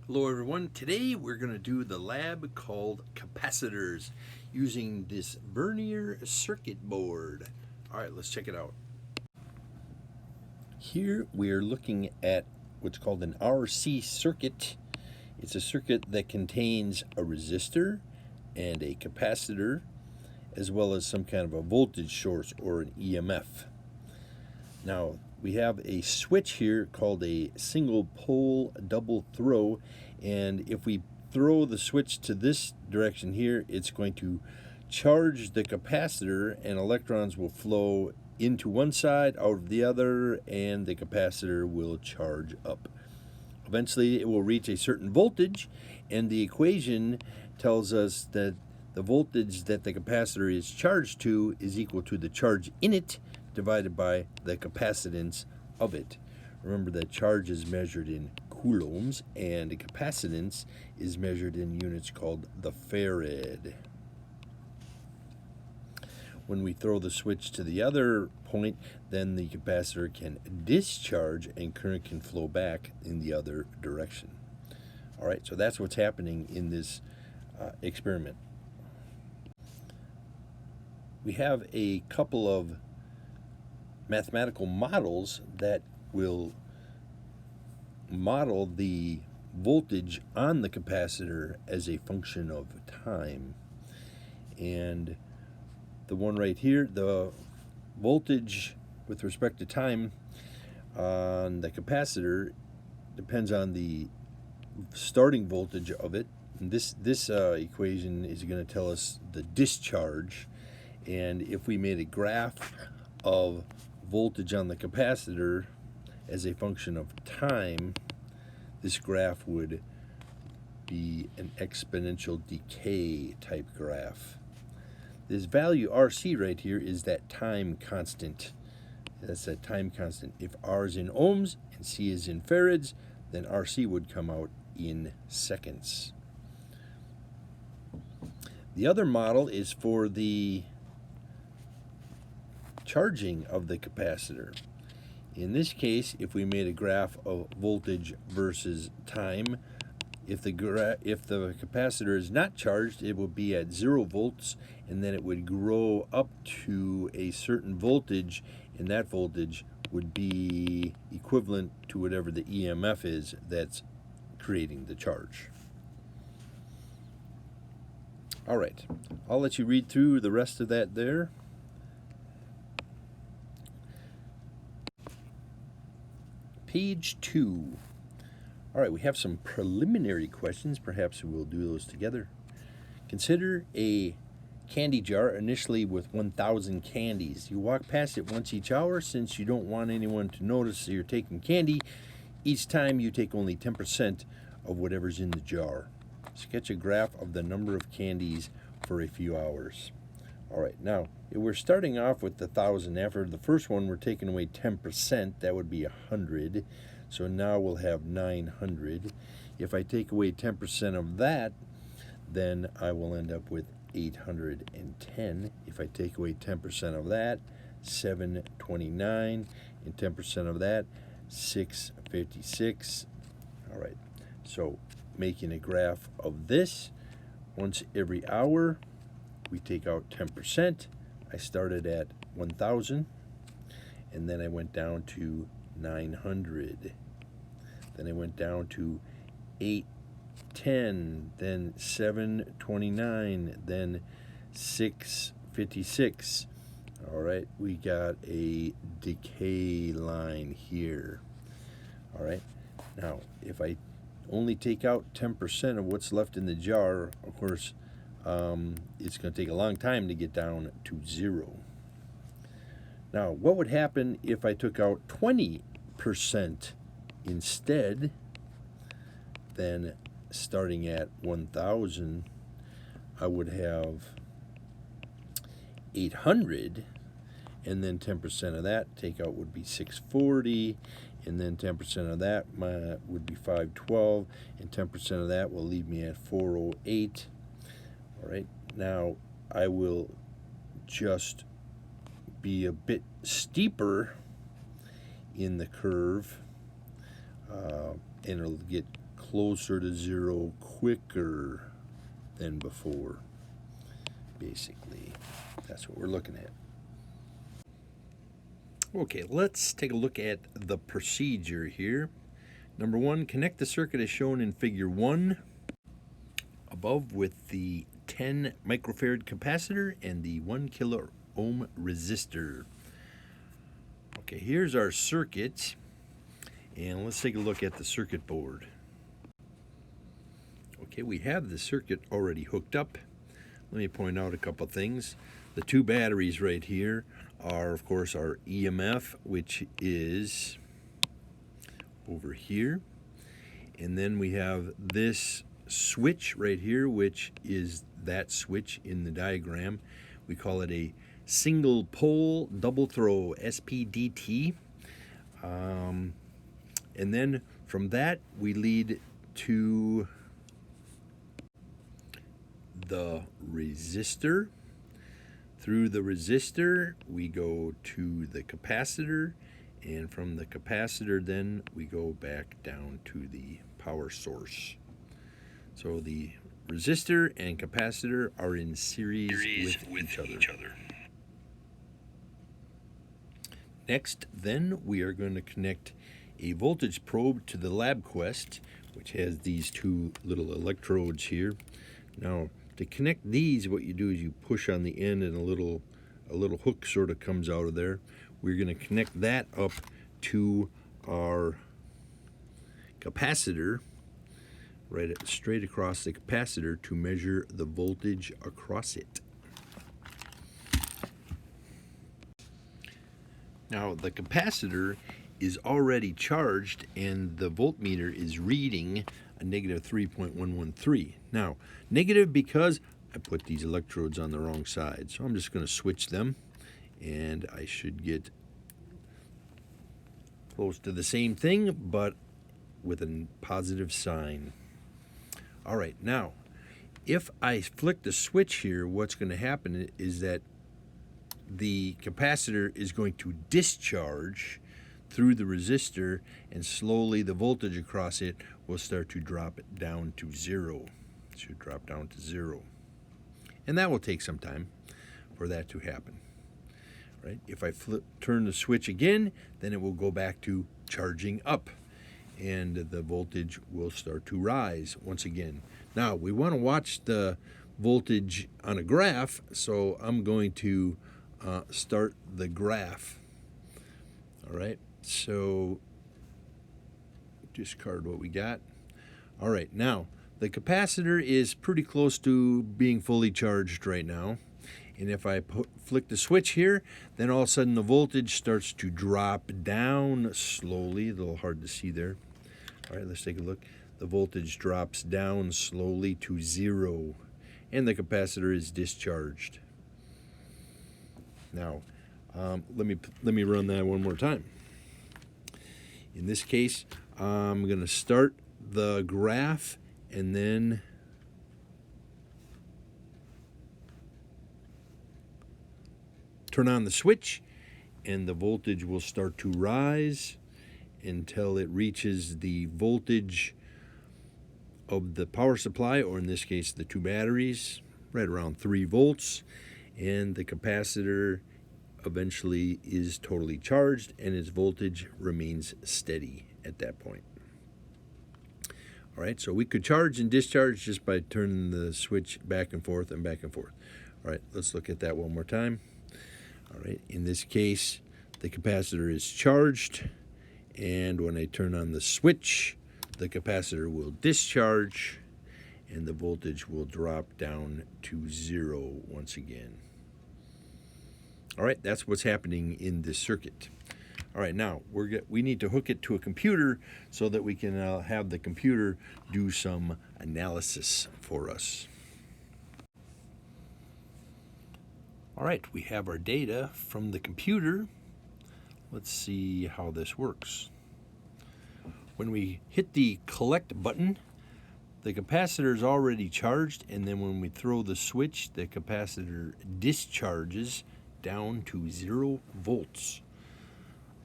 Hello everyone, today we're going to do the lab called Capacitors using this Vernier circuit board. Alright, let's check it out. Here we are looking at what's called an RC circuit. It's a circuit that contains a resistor and a capacitor as well as some kind of a voltage source or an EMF. Now, we have a switch here called a single pole double throw, and if we throw the switch to this direction here, it's going to charge the capacitor and electrons will flow into one side, out of the other, and the capacitor will charge up. Eventually it will reach a certain voltage, and the equation tells us that the voltage that the capacitor is charged to is equal to the charge in it divided by the capacitance of it. Remember that charge is measured in coulombs and the capacitance is measured in units called the farad. When we throw the switch to the other point, then the capacitor can discharge and current can flow back in the other direction. All right, so that's what's happening in this experiment. We have a couple of mathematical models that will model the voltage on the capacitor as a function of time. And the one right here, the voltage with respect to time on the capacitor depends on the starting voltage of it. And this equation is going to tell us the discharge. And if we made a graph of voltage on the capacitor as a function of time, this graph would be an exponential decay type graph. This value RC right here is that time constant. That's that time constant. If R is in ohms and C is in farads, then RC would come out in seconds. The other model is for the charging of the capacitor. In this case, if we made a graph of voltage versus time, if the capacitor is not charged, it would be at 0 volts, and then it would grow up to a certain voltage, and that voltage would be equivalent to whatever the EMF is that's creating the charge. All right, I'll let you read through the rest of that there. Page 2. All right, we have some preliminary questions. Perhaps we'll do those together. Consider a candy jar initially with 1,000 candies. You walk past it once each hour since you don't want anyone to notice that you're taking candy. Each time you take only 10% of whatever's in the jar. Sketch a graph of the number of candies for a few hours. All right, now, if we're starting off with the 1,000, after the first one, we're taking away 10%, that would be 100. So now we'll have 900. If I take away 10% of that, then I will end up with 810. If I take away 10% of that, 729. And 10% of that, 656. All right, so making a graph of this, once every hour, we take out 10%. I started at 1,000, and then I went down to 900. Then I went down to 810, then 729, then 656. All right, we got a decay line here. All right, now if I only take out 10% of what's left in the jar, of course, it's going to take a long time to get down to 0. Now, what would happen if I took out 20% instead? Then, starting at 1,000, I would have 800, and then 10% of that takeout would be 640, and then 10% of that would be 512, and 10% of that will leave me at 408. All right, now I will just be a bit steeper in the curve, and it'll get closer to zero quicker than before. Basically, that's what we're looking at. Okay, let's take a look at the procedure here. Number one, connect the circuit as shown in figure 1 above with the 10 microfarad capacitor and the 1 kilo ohm resistor. Okay, here's our circuit, and let's take a look at the circuit board. Okay, we have the circuit already hooked up. Let me point out a couple things. The two batteries right here are, of course, our EMF, which is over here. And then we have this switch right here, which is that switch in the diagram. We call it a single pole double throw, SPDT. And then from that we lead to the resistor. Through the resistor we go to the capacitor, and from the capacitor then we go back down to the power source. So the resistor and capacitor are in series with each other. Next, then, we are going to connect a voltage probe to the LabQuest, which has these two little electrodes here. Now, to connect these, what you do is you push on the end, and a little hook sort of comes out of there. We're going to connect that up to our capacitor, straight across the capacitor, to measure the voltage across it. Now, the capacitor is already charged, and the voltmeter is reading a negative 3.113. Now, negative because I put these electrodes on the wrong side, so I'm just going to switch them, and I should get close to the same thing, but with a positive sign. All right, now, if I flick the switch here, what's going to happen is that the capacitor is going to discharge through the resistor, and slowly the voltage across it will start to drop it down to zero. It should drop down to zero. And that will take some time for that to happen. Right? If I turn the switch again, then it will go back to charging up, and the voltage will start to rise once again. Now, we want to watch the voltage on a graph, so I'm going to start the graph. All right, so discard what we got. All right, now the capacitor is pretty close to being fully charged right now. And if I flick the switch here, then all of a sudden the voltage starts to drop down slowly. A little hard to see there. All right, let's take a look. The voltage drops down slowly to zero, and the capacitor is discharged. Now, let me run that one more time. In this case, I'm going to start the graph and then turn on the switch, and the voltage will start to rise until it reaches the voltage of the power supply, or in this case the two batteries, right around 3 volts, and the capacitor eventually is totally charged and its voltage remains steady at that point. All right, so we could charge and discharge just by turning the switch back and forth and back and forth. All right, let's look at that one more time. All right, in this case, the capacitor is charged, and when I turn on the switch, the capacitor will discharge, and the voltage will drop down to zero once again. All right, that's what's happening in this circuit. All right, now we need to hook it to a computer so that we can have the computer do some analysis for us. All right, we have our data from the computer. Let's see how this works. When we hit the collect button, the capacitor is already charged, and then when we throw the switch, the capacitor discharges down to 0 volts.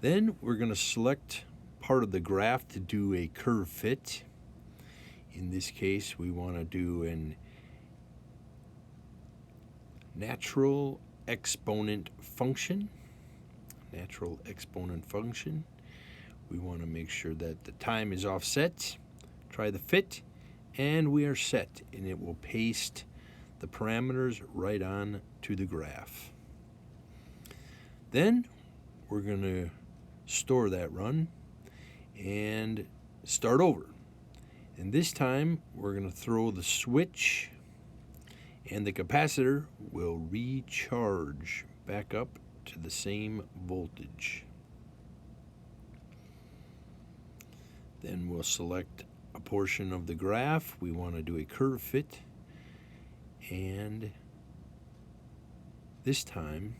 Then we're going to select part of the graph to do a curve fit. In this case, we want to do an natural exponent function. Natural exponent function. We want to make sure that the time is offset. Try the fit, and we are set, and it will paste the parameters right on to the graph. Then we're going to store that run and start over. And this time we're going to throw the switch, and the capacitor will recharge back up to the same voltage. Then we'll select a portion of the graph. We want to do a curve fit, and this time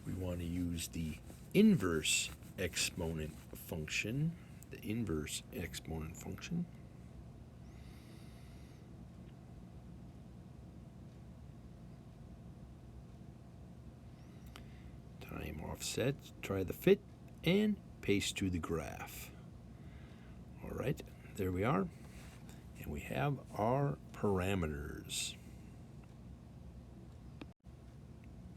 we want to use the inverse exponent function. The inverse exponent function. Time offset, try the fit, and paste to the graph. All right, there we are. And we have our parameters.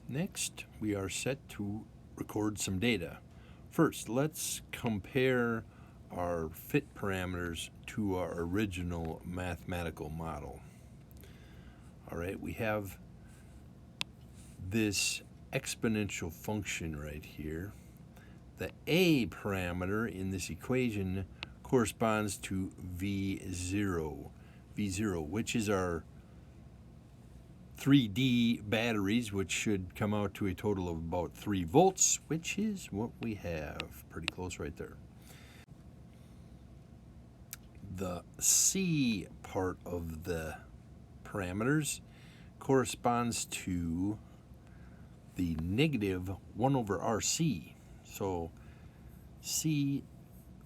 Next, we are set to record some data. First, let's compare our fit parameters to our original mathematical model. All right, we have this exponential function right here. The a parameter in this equation corresponds to V0, which is our 3D batteries, which should come out to a total of about 3 volts, which is what we have. Pretty close right there. The C part of the parameters corresponds to the negative 1 over RC. So C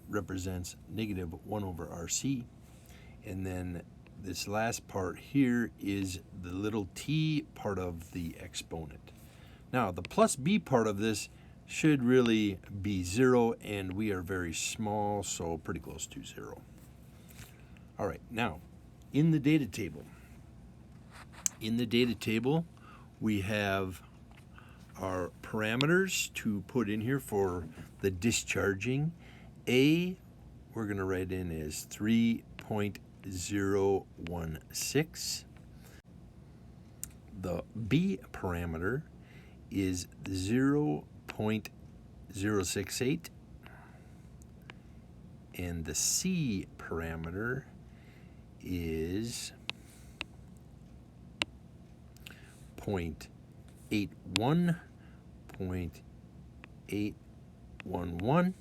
represents negative 1 over RC. And then this last part here is the little t part of the exponent. Now, the plus b part of this should really be 0, and we are very small, so pretty close to 0. All right, now, in the data table. In the data table, we have our parameters to put in here for the discharging. A, we're going to write in as 3.016. The B parameter is 0.068. And the C parameter is 0.81, 0.811.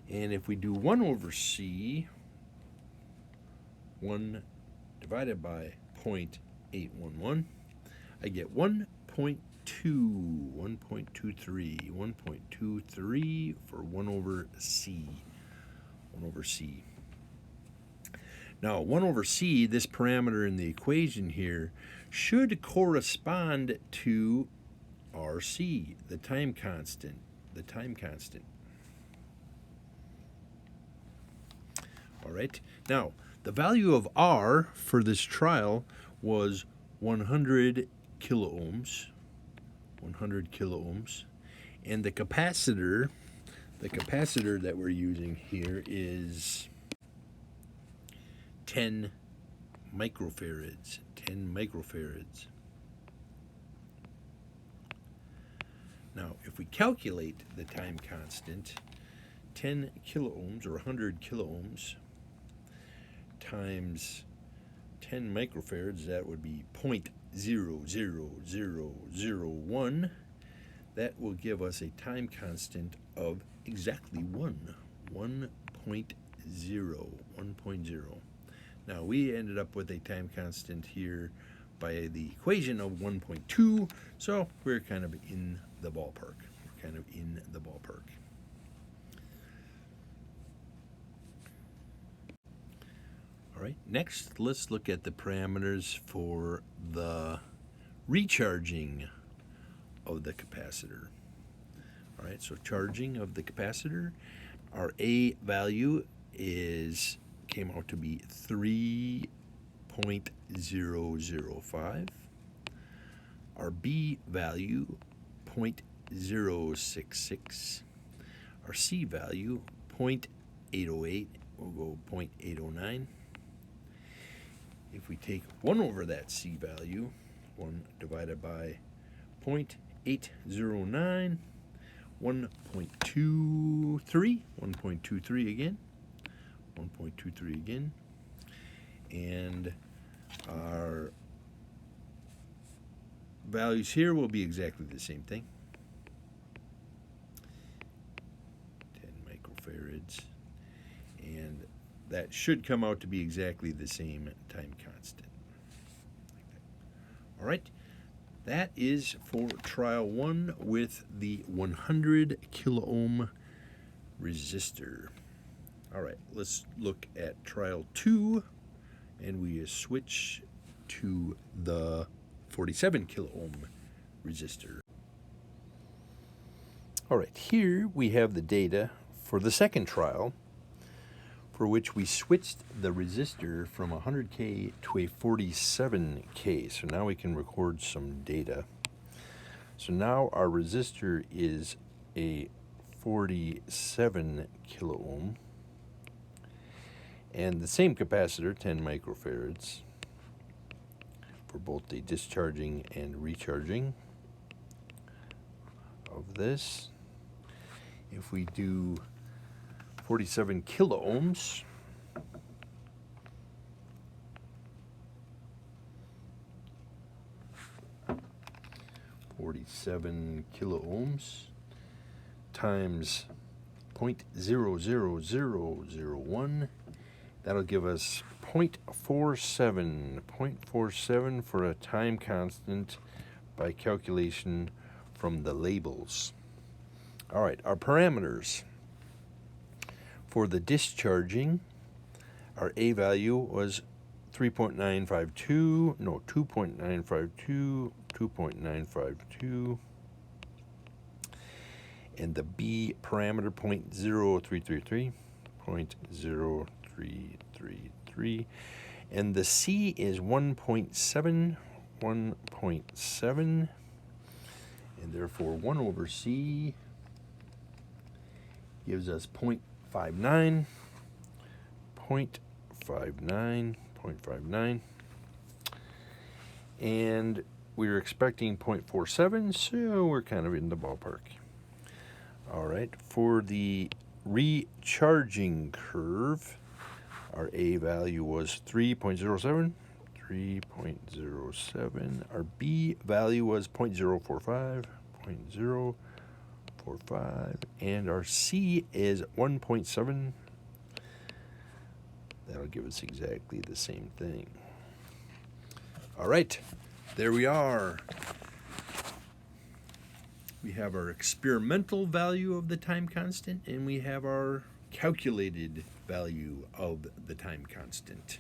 And if we do 1 over C, 1 divided by 0.811, I get 1.2, 1.23 for 1 over C. 1 over C. Now, 1 over C, this parameter in the equation here, should correspond to RC, the time constant. The time constant. All right. Now, the value of R for this trial was 100 kiloohms. 100 kiloohms. And the capacitor that we're using here is 10 microfarads. 10 microfarads. Now, if we calculate the time constant, 10 kiloohms or 100 kiloohms times 10 microfarads, that would be 0.00001. That will give us a time constant of exactly 1.0. Now, we ended up with a time constant here by the equation of 1.2, so we're kind of in the ballpark. All right, next let's look at the parameters for the recharging of the capacitor. All right, so charging of the capacitor, our A value came out to be 3.005. Our B value, 0.066. Our C value, 0.808. We'll go 0.809. If we take 1 over that C value, 1 divided by 0.809, 1.23, 1.23 again, 1.23 again, and our values here will be exactly the same thing. 10 microfarads, and that should come out to be exactly the same time constant. All right, that is for trial 1 with the 100 kilo ohm resistor. All right, let's look at trial 2, and we switch to the 47 kilo ohm resistor. All right, here we have the data for the second trial, for which we switched the resistor from 100K to a 47K. So now we can record some data. So now our resistor is a 47 kilo ohm, and the same capacitor, 10 microfarads, for both the discharging and recharging of this. If we do 47 kilo ohms, times 0.00001, that'll give us 0.47 for a time constant by calculation from the labels. All right, our parameters. For the discharging, our A value was 2.952, and the B parameter 0.0333, and the C is 1.7, and therefore 1 over C gives us 0.59, and we were expecting 0.47, so we're kind of in the ballpark. All right, for the recharging curve, our A value was 3.07, our B value was 0.045, and our C is 1.7. That'll give us exactly the same thing. All right, there we are. We have our experimental value of the time constant, and we have our calculated value of the time constant.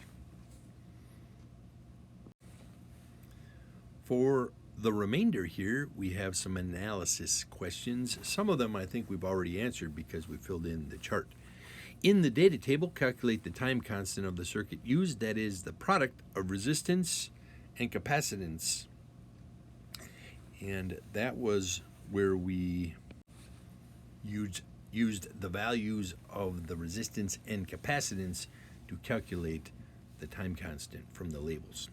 For the remainder here, we have some analysis questions. Some of them I think we've already answered because we filled in the chart. In the data table, calculate the time constant of the circuit used, that is the product of resistance and capacitance. And that was where we used the values of the resistance and capacitance to calculate the time constant from the labels.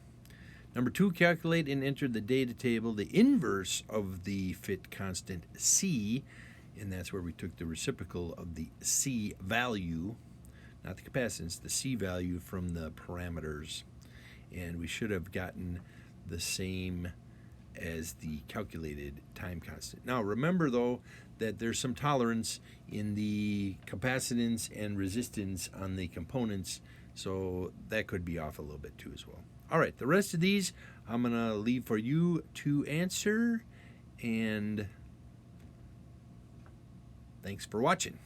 Number 2, calculate and enter the data table the inverse of the fit constant C, and that's where we took the reciprocal of the C value, not the capacitance, the C value from the parameters. And we should have gotten the same as the calculated time constant. Now remember though that there's some tolerance in the capacitance and resistance on the components, so that could be off a little bit too as well. All right, the rest of these I'm going to leave for you to answer, and thanks for watching.